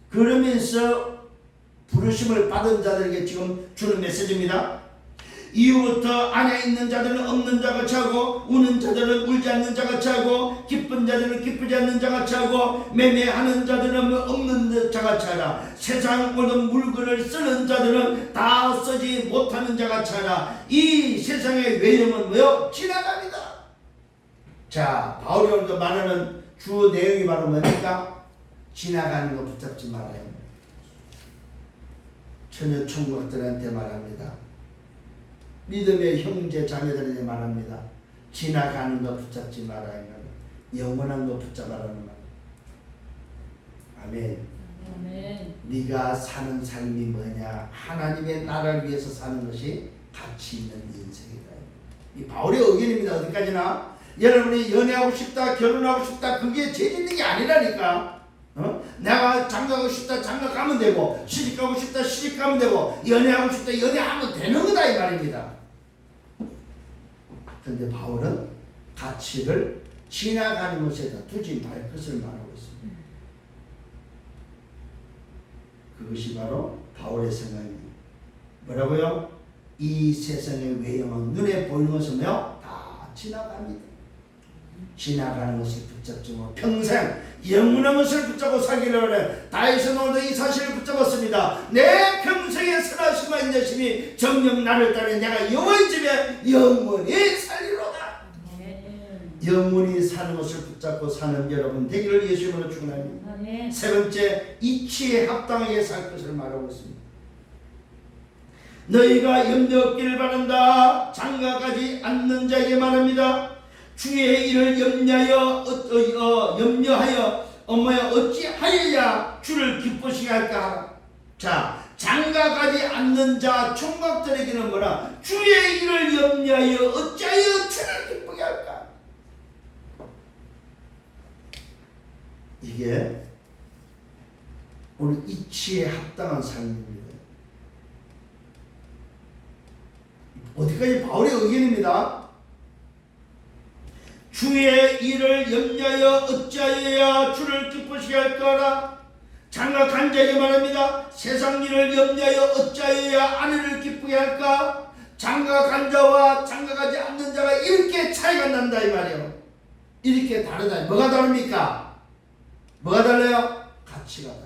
그러면서 부르심을 받은 자들에게 지금 주는 메시지입니다. 이후부터 안에 있는 자들은 없는 자같이 하고, 우는 자들은 울지 않는 자같이 하고, 기쁜 자들은 기쁘지 않는 자같이 하고, 매매하는 자들은 없는 자같이 하라. 세상 모든 물건을 쓰는 자들은 다 쓰지 못하는 자같이 하라. 이 세상의 외형은 뭐요? 지나갑니다. 자, 바울이 오늘 말하는 주 내용이 바로 뭡니까? 지나가는 거 붙잡지 말아요. 처녀 총각들한테 말합니다. 믿음의 형제 자매들에게 말합니다. 지나가는 거 붙잡지 말아야 영원한 거 붙잡아라는 말. 아멘. 아멘. 네가 사는 삶이 뭐냐? 하나님의 나라를 위해서 사는 것이 가치 있는 인생이다. 이 바울의 의견입니다. 어디까지나 여러분이 연애하고 싶다, 결혼하고 싶다, 그게 죄 짓는 게 아니라니까. 내가 장가가고 싶다, 장가 가면 되고, 시집가고 싶다, 시집 가면 되고, 연애하고 싶다, 연애하면 되는 거다 이 말입니다. 그런데 바울은 가치를 지나가는 것에다 두지 말 것을 말하고 있습니다. 그것이 바로 바울의 생각입니다. 뭐라고요? 이 세상의 외형은 눈에 보이는 것은 다 지나갑니다. 지나가는 것을 붙잡지 못, 평생 영원한 것을 붙잡고 살기를 원해. 다윗은 오늘도 이 사실을 붙잡았습니다. 내 평생의 선하심과 인자심이 정녕 나를 따르 내가 여호와의 집에 영원히 살리로다. 영원히 사는 것을 붙잡고 사는 여러분 되기를 예수님으로 축원합니다. 세 번째, 이치에 합당하게 살 것을 말하고 있습니다. 너희가 염려 없기를 바란다. 장가가지 않는 자에게 말합니다. 주의 일을 염려하여 어찌하여야 주를 기쁘시게 할까? 자, 장가가지 않는 자 총각들에게는 뭐라? 주의 일을 염려하여 어찌하여 주를 기쁘게 할까? 이게 오늘 이치에 합당한 삶입니다. 어디까지 바울의 의견입니다. 주의 일을 염려하여 어찌하여야 주를 기쁘시게 할 거라. 장가간 자에게 말합니다. 세상 일을 염려하여 어찌하여야 아내를 기쁘게 할까? 장가간 자와 장가가지 않는 자가 이렇게 차이가 난다 이 말이에요. 이렇게 다르다. 뭐가 다릅니까? 뭐가 달라요? 가치가 다르다.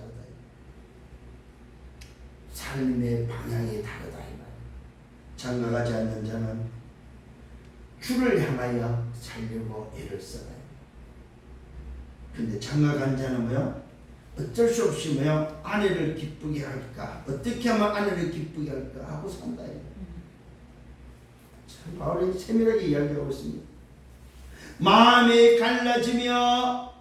삶의 방향이 다르다 이 말이에요. 장가가지 않는 자는 주를 향하여 살려고 애를 써요. 근데 장가간 자는 뭐요? 어쩔 수 없이 뭐요? 아내를 기쁘게 할까? 어떻게 하면 아내를 기쁘게 할까? 하고 산다. 참 바울이 세밀하게 이야기하고 있습니다. 마음이 갈라지며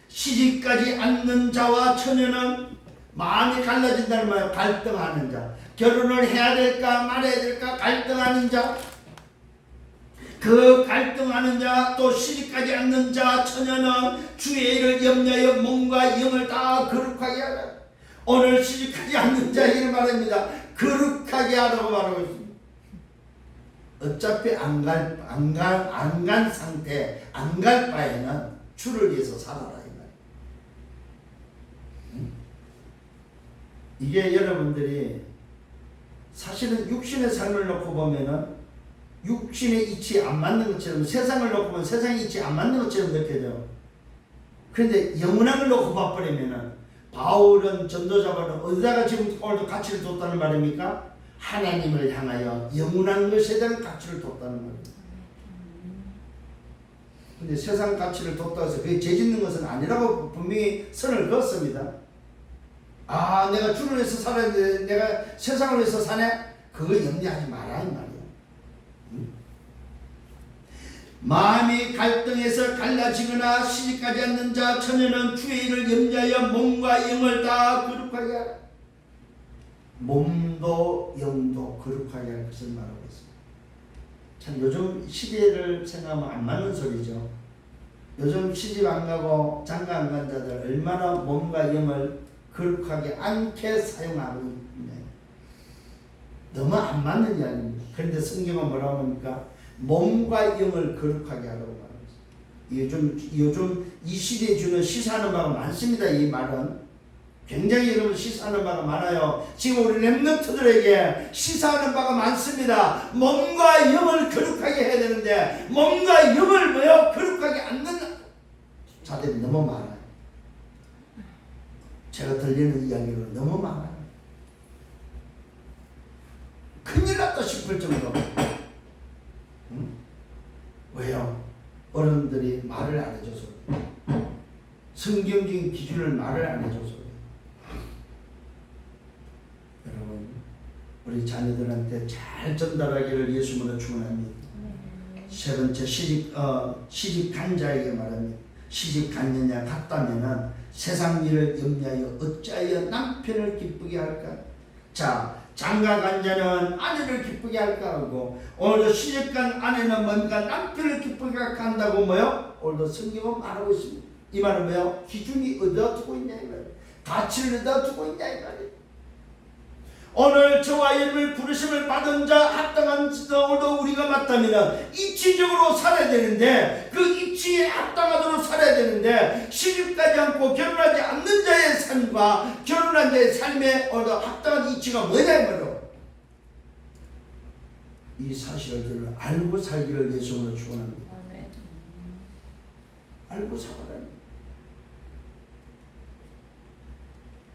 시집가지 않는 자와 처녀는 마음이 갈라진다는 말이에요. 갈등하는 자. 결혼을 해야 될까 말아야 될까 갈등하는 자. 그 갈등하는 자, 또 시집가지 않는 자, 처녀는 주의 일을 염려하여 몸과 영을 다 거룩하게 하라. 오늘 시집가지 않는 자에게 말합니다. 거룩하게 하라고 말하고 있습니다. 어차피 안 간 상태, 안 갈 바에는 주를 위해서 살아라 이 말이에요. 이게 여러분들이 사실은 육신의 삶을 놓고 보면은 육신의 이치에 안 맞는 것처럼, 세상을 놓고 보면 세상의 이치에 안 맞는 것처럼 느껴져요. 그런데 영원한 걸 놓고 봐버리면은, 바울은 전도자는 어디다가 지금 오늘도 가치를 뒀다는 말입니까? 하나님을 향하여 영원한 것에 대한 가치를 뒀다는 말입니다. 근데 세상 가치를 뒀다고 해서 그게 죄짓는 것은 아니라고 분명히 선을 그었습니다. 아, 내가 주를 위해서 살아야 돼, 내가 세상을 위해서 사네? 그거 염려하지 마라 이 말이야. 마음이 갈등해서 갈라지거나 시집가지 않는 자, 처녀는 주의 일을 염려하여 몸과 영을 다 거룩하게 하라. 몸도 영도 거룩하게 할 것을 말하고 있습니다. 참 요즘 시대를 생각하면 안 맞는 소리죠. 요즘 시집 안 가고 장가 안 간 자들 얼마나 몸과 영을 거룩하게 않게 사용하고 있냐. 너무 안 맞는 이야기입니다. 그런데 성경은 뭐라고 합니까? 몸과 영을 거룩하게 하라고 말합니다. 요즘 이 시대에 주는 시사하는 바가 많습니다. 이 말은 굉장히 여러분 시사하는 바가 많아요. 지금 우리 렘넌트들에게 시사하는 바가 많습니다. 몸과 영을 거룩하게 해야 되는데 몸과 영을 뭐요? 거룩하게 않는 자들이 너무 많아요. 제가 들리는 이야기로 너무 많아요. 큰일 났다 싶을 정도로. 왜요? 어른들이 말을 안 해줘서 그래요. 성경적인 기준을 말을 안 해줘서 그래요. 여러분, 우리 자녀들한테 잘 전달하기를 예수님으로 축원합니다. 세 번째, 시집 간 자에게 말합니다. 시집 갔느냐 갔다면은 세상 일을 염려하여 어찌하여 남편을 기쁘게 할까? 자, 장가간 자는 아내를 기쁘게 할까 하고, 오늘도 시집간 아내는 뭔가 남편을 기쁘게 한다고 뭐요? 오늘도 성경은 말하고 있습니다. 이 말은 뭐요? 기준이 어디다 두고 있냐 이 말이에요. 가치를 어디다 두고 있냐 이 말이에요. 오늘 저와 여러분을 부르심을 받은 자, 합당한 자, 오늘도 우리가 맞다면 이치적으로 살아야 되는데, 그 이치에 합당하도록 살아야 되는데, 시집가지 않고 결혼하지 않는 자의 삶과 결혼한 자의 삶에 오늘도 합당한 이치가 뭐냐 이 말이에요. 이 사실을 알고 살기를 예수님으로 축원합니다. 알고 살아라.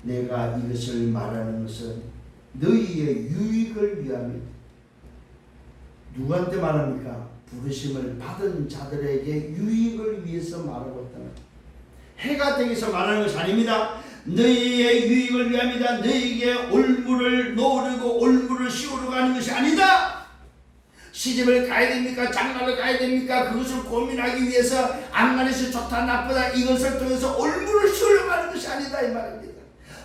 내가 이것을 말하는 것은 너희의 유익을 위함이다. 누구한테 말합니까? 부르심을 받은 자들에게 유익을 위해서 말하고 있다는 거예요. 해가 되기 위해서 말하는 것이 아닙니다. 너희의 유익을 위함이다. 너희에게 올무를 놓으려고 올무를 씌우러 가는 것이 아니다. 시집을 가야 됩니까? 장가를 가야 됩니까? 그것을 고민하기 위해서 안 가는 것이 좋다 나쁘다 이것을 통해서 올무를 씌우려 가는 것이 아니다 이 말입니다.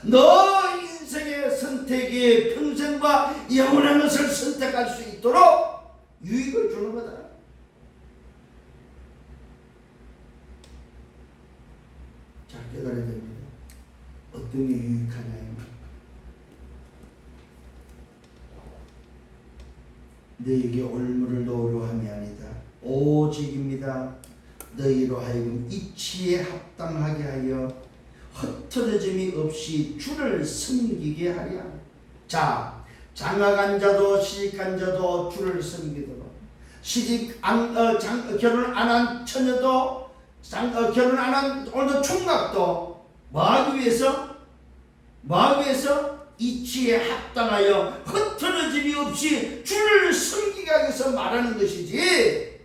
너 인생의 선택이 평생과 영원한 것을 선택할 수 있도록 유익을 주는 거다. 자, 깨달아야 됩니다. 어떤 게 유익하냐. 너희에게 올무를 놓으려 함이 아니다. 오직입니다. 너희로 하여금 이치에 합당하게 하여 흩어짐이 없이 주를 섬기게 하랴. 자, 장가간 자도 시집간 자도 주를 섬기도록, 결혼 안 한 처녀도 결혼 안 한 오늘도 총각도 뭐하기 위해서? 이치에 합당하여 흩어짐이 없이 주를 섬기게 하기 위해서 말하는 것이지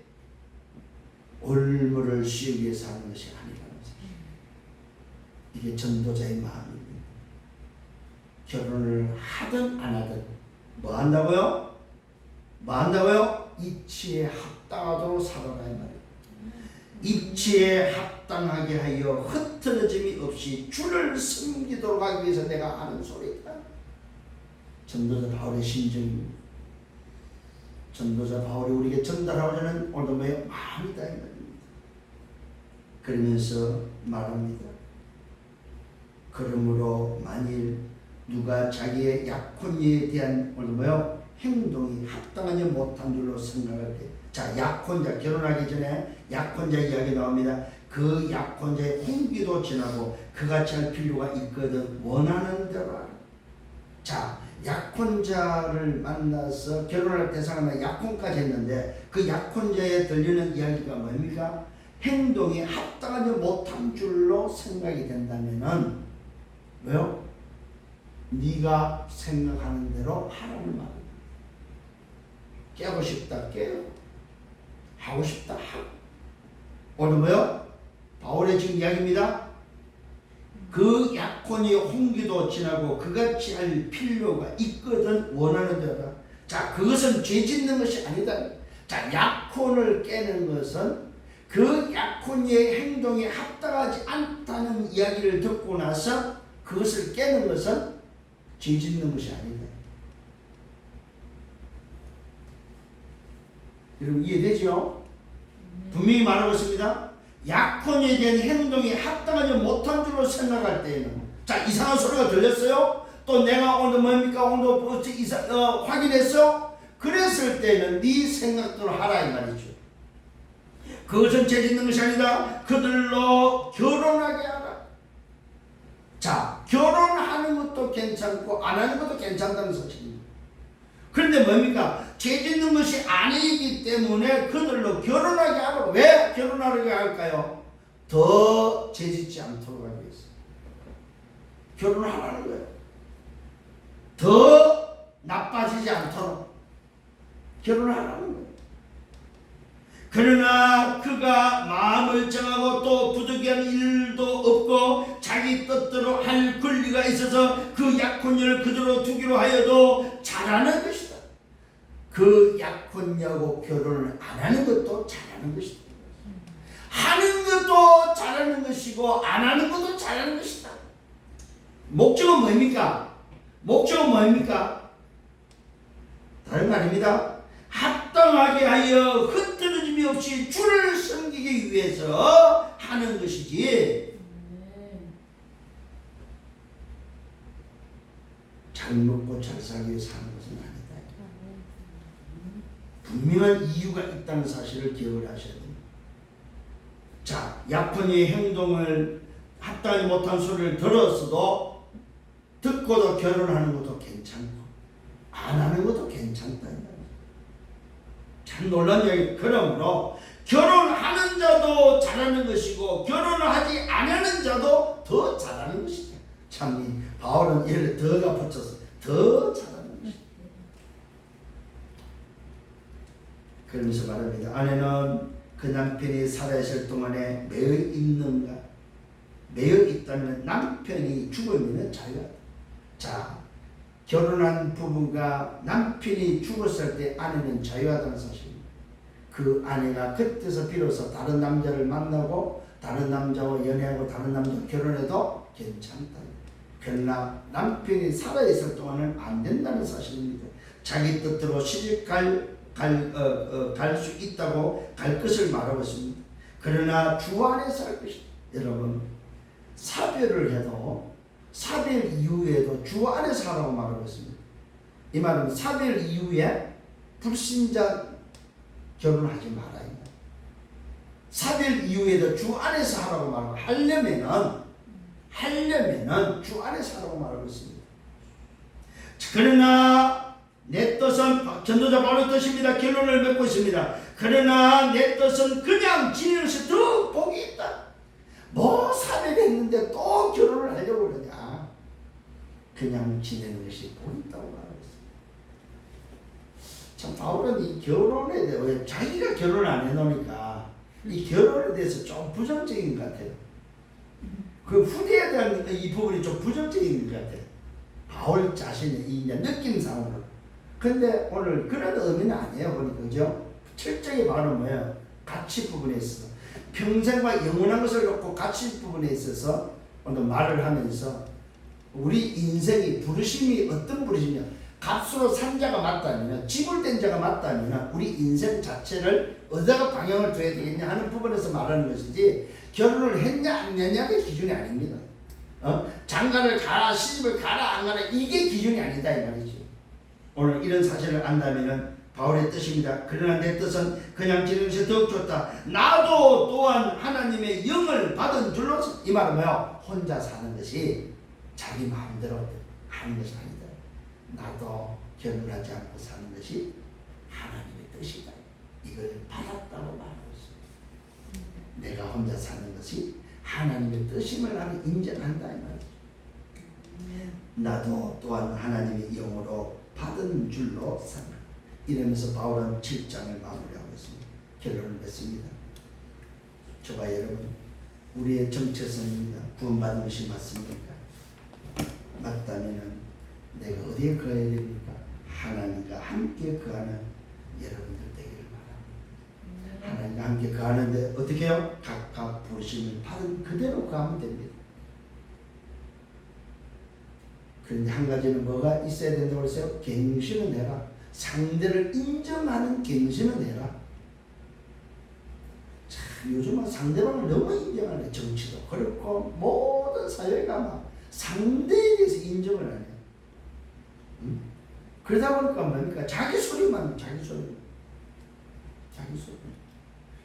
올무를 씌우기 위해서 하는 것이 아니라는 것입니다. 이게 전도자의 마음입니다. 결혼을 하든 안 하든 뭐 한다고요? 이치에 합당하도록 살아라 이 말이에요. 이치에 합당하게 하여 흩어짐이 없이 주를 섬기도록 하기 위해서 내가 하는 소리다. 전도자 바울의 심정입니다. 전도자 바울이 우리에게 전달하고자 하는 오늘도 뭐예요? 마음이다 이 말입니다. 그러면서 말합니다. 그러므로 만일 누가 자기의 약혼에 대한 오늘 뭐요? 행동이 합당하지 못한 줄로 생각할 때, 자, 약혼자 결혼하기 전에 약혼자 이야기 나옵니다. 그 약혼자의 홍기도 지나고 그같이 할 필요가 있거든 원하는 대로 하라. 자, 약혼자를 만나서 결혼할 때 사람은 약혼까지 했는데 그 약혼자에 들리는 이야기가 뭡니까? 행동이 합당하지 못한 줄로 생각이 된다면은 왜요? 네가 생각하는 대로 하라는 말이에요. 깨고 싶다 깨요. 하고 싶다 하고. 오늘 뭐요? 바울의 지금 이야기입니다. 그 약혼이 홍기도 지나고 그같이 할 필요가 있거든 원하는 대로. 자, 그것은 죄 짓는 것이 아니다. 자, 약혼을 깨는 것은 그 약혼의 행동이 합당하지 않다는 이야기를 듣고 나서 그것을 깨는 것은 죄 짓는 것이 아니다. 여러분 이해되죠? 분명히 말하고 있습니다. 약혼에 대한 행동이 합당하지 못한 줄로 생각할 때에는, 자, 이상한 소리가 들렸어요? 또 내가 오늘 뭡니까? 오늘 확인했어? 그랬을 때는 네 생각대로 하라 이 말이죠. 그것은 죄 짓는 것이 아니다. 그들로 결혼하게 하라. 자, 결혼하는 것도 괜찮고 안 하는 것도 괜찮다는 사실입니다. 그런데 뭡니까? 죄 짓는 것이 아니기 때문에 그들로 결혼하게 하라. 왜 결혼하게 할까요? 더 죄 짓지 않도록 하기 위해서. 결혼을 하라는 거예요. 더 나빠지지 않도록 결혼을 하라는 거예요. 그러나 그가 마음을 정하고 또 부득이한 일도 없고 자기 뜻대로 할 권리가 있어서 그 약혼녀를 그대로 두기로 하여도 잘하는 것이다. 그 약혼녀하고 결혼을 안 하는 것도 잘하는 것이다. 하는 것도 잘하는 것이고 안 하는 것도 잘하는 것이다. 목적은 뭡니까? 다른 말입니다. 합당하게 하여 흩어짐이 없이 주를 섬기기 위해서 하는 것이지 잘 먹고 잘 살기 위해서 하는 것은 아니다. 분명한 이유가 있다는 사실을 기억을 하셔야 됩니다. 자, 약혼의 행동을 합당하지 못한 소리를 들었어도 듣고도 결혼하는 것도 괜찮고 안 하는 것도 괜찮다. 참 놀라운 이야기. 그러므로 결혼하는 자도 잘하는 것이고 결혼을 하지 않는 자도 더 잘하는 것이다. 참 바울은 이를 더가 붙여서 더 찾아낸 것이다. 그러면서 말합니다. 아내는 그 남편이 살아있을 동안에 매여 있는가? 매여 있다면 남편이 죽으면 자유하다. 자, 결혼한 부부가 남편이 죽었을 때 아내는 자유하다는 사실입니다. 그 아내가 그때서 비로소 다른 남자를 만나고 다른 남자와 연애하고 다른 남자와 결혼해도 괜찮다. 그러나 남편이 살아있을 동안은 안 된다는 사실입니다. 자기 뜻대로 시집 갈 수 있다고 갈 것을 말하고 있습니다. 그러나 주 안에서 할 것이다. 여러분, 사별을 해도 사별 이후에도 주 안에서 하라고 말하고 있습니다. 이 말은 사별 이후에 불신자 결혼하지 말아야 합니다. 사별 이후에도 주 안에서 하라고 말하고 하려면은 주 안에서 하라고 말하고 있습니다. 그러나 내 뜻은 전도자 바울의 뜻입니다. 결론을 맺고 있습니다. 그러나 내 뜻은 그냥 지내는 것이 더 복이 있다. 뭐 사별했는데 또 결혼을 하려고 그러냐. 그냥 지내는 것이 복이 있다고 말하고 있습니다. 참 바울은 이 결혼에 대해 자기가 결혼을 안 해놓으니까 이 결혼에 대해서 좀 부정적인 것 같아요. 그 후대에 대한 이 부분이 좀 부정적인 것 같아요. 바울 자신의 이 느낌상으로. 근데 오늘 그런 의미는 아니에요. 보니까 그죠? 철저히 말하면 뭐예요? 가치 부분에 있어서 평생과 영원한 것을 놓고 가치 부분에 있어서 오늘 말을 하면서 우리 인생이 부르심이 어떤 부르심이냐? 값으로 산 자가 맞다면, 지불된 자가 맞다면 우리 인생 자체를 어디다가 방향을 둬야 되겠냐 하는 부분에서 말하는 것이지 결혼을 했냐 안 했냐가 기준이 아닙니다. 장가를 가라 시집을 가라 안 가라 이게 기준이 아니다 이 말이지. 오늘 이런 사실을 안다면은 바울의 뜻입니다. 그러나 내 뜻은 그냥 지내는 것이 더욱 좋다. 나도 또한 하나님의 영을 받은 줄로서 이 말은 뭐요? 혼자 사는 것이 자기 마음대로 하는 것이 아니다. 나도 결혼하지 않고 사는 것이 하나님의 뜻이다. 이걸 받았다고 말하고 있습니다. 내가 혼자 사는 것이 하나님의 뜻임을 나는 인정한다 이 말이죠. 나도 또한 하나님의 영으로 받은 줄로 산다. 이러면서 바울은 7장을 마무리하고 있습니다. 결론을 맺습니다. 저와 여러분, 우리의 정체성입니다. 구원받은 것이 맞습니까? 맞다면 내가 어디에 거해야 됩니까? 하나님과 함께 거하는 여러분들 되기를 바랍니다. 하나님과 함께 거하는데 어떻게 해요? 각각 부르심을 받은 그대로 거하면 됩니다. 그런데 한 가지는 뭐가 있어야 된다고 그랬어요? 갱신은 해라. 상대를 인정하는 갱신은 해라. 참 요즘은 상대방을 너무 인정하네. 정치도 그렇고 모든 사회가 막 상대에 대해서 인정을 안 해요. 그러다 보니까 뭡니까? 자기 소리만 자기 소리.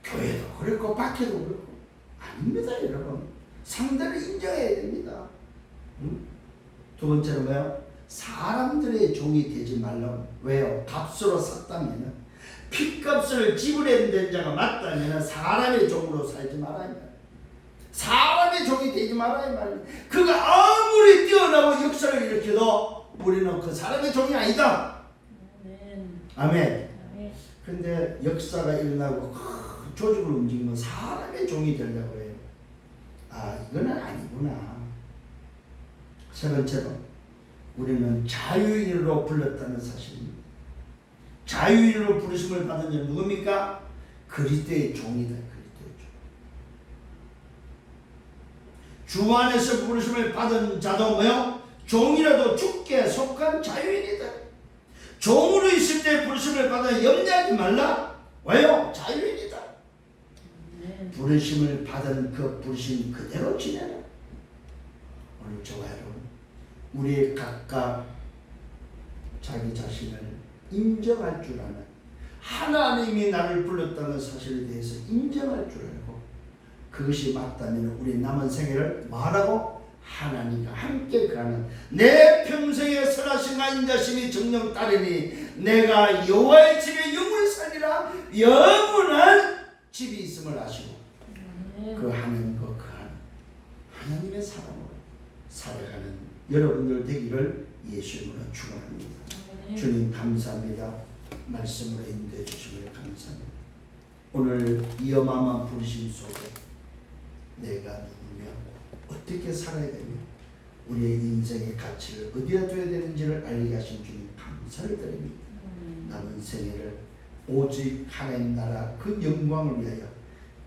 교회도 그렇고 밖에도 그렇고 아닙니다 여러분. 상대를 인정해야 됩니다. 두 번째는 뭐예요? 사람들의 종이 되지 말라고. 왜요? 값으로 샀다면 핏값을 지불해야 된 자가 맞다면 사람의 종으로 살지 말아야 돼. 사람의 종이 되지 말아야 말이야. 그가 아무리 뛰어나고 역사를 일으켜도 우리는 그 사람의 종이 아니다. 아멘. 근데 역사가 일어나고 조직을 움직이면 사람의 종이 되려고 해요. 아, 이거는 아니구나. 세 번째로 우리는 자유인으로 불렀다는 사실입니다. 자유인으로 부르심을 받은 자는 누굽니까? 그리스도의 종이다. 그리스도의 종. 주 안에서 부르심을 받은 자도 뭐요? 종이라도 주께 속한 자유인이다. 종으로 있을 때 부르심을 받아 염려하지 말라. 왜요? 자유인이다. 부르심을 받은 그 부르심 그대로 지내라. 오늘 저와 여러분, 우리 각각 자기 자신을 인정할 줄 아는, 하나님이 나를 불렀다는 사실에 대해서 인정할 줄 알고 그것이 맞다면 우리 남은 생애를 말하고 하나님과 함께 가는 내 평생에 선하신가 인자심이 정령 따르니 내가 여호와의 집에 영원히 살리라. 영원한 집이 있음을 아시고 그 하나님과 그 하나님의 사랑으로 살아가는 여러분들 되기를 예수 이름으로 축원합니다. 주님 감사합니다. 말씀으로 인도해 주심을 감사합니다. 오늘 이 어마어마한 부르심 속에 내가 누구며 어떻게 살아야 되며 우리의 인생의 가치를 어디에 둬야 되는지를 알게 하신 주님 감사를 드립니다. 남은 생애를 오직 하나님 나라 그 영광을 위하여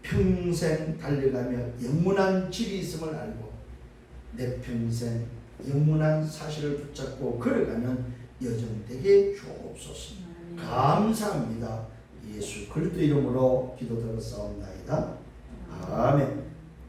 평생 달려가며 영원한 질이 있음을 알고 내 평생 영원한 사실을 붙잡고 걸어가는 여정 되게 주옵소서. 감사합니다. 예수 그리스도 이름으로 기도드렸사옵나이다. 아멘.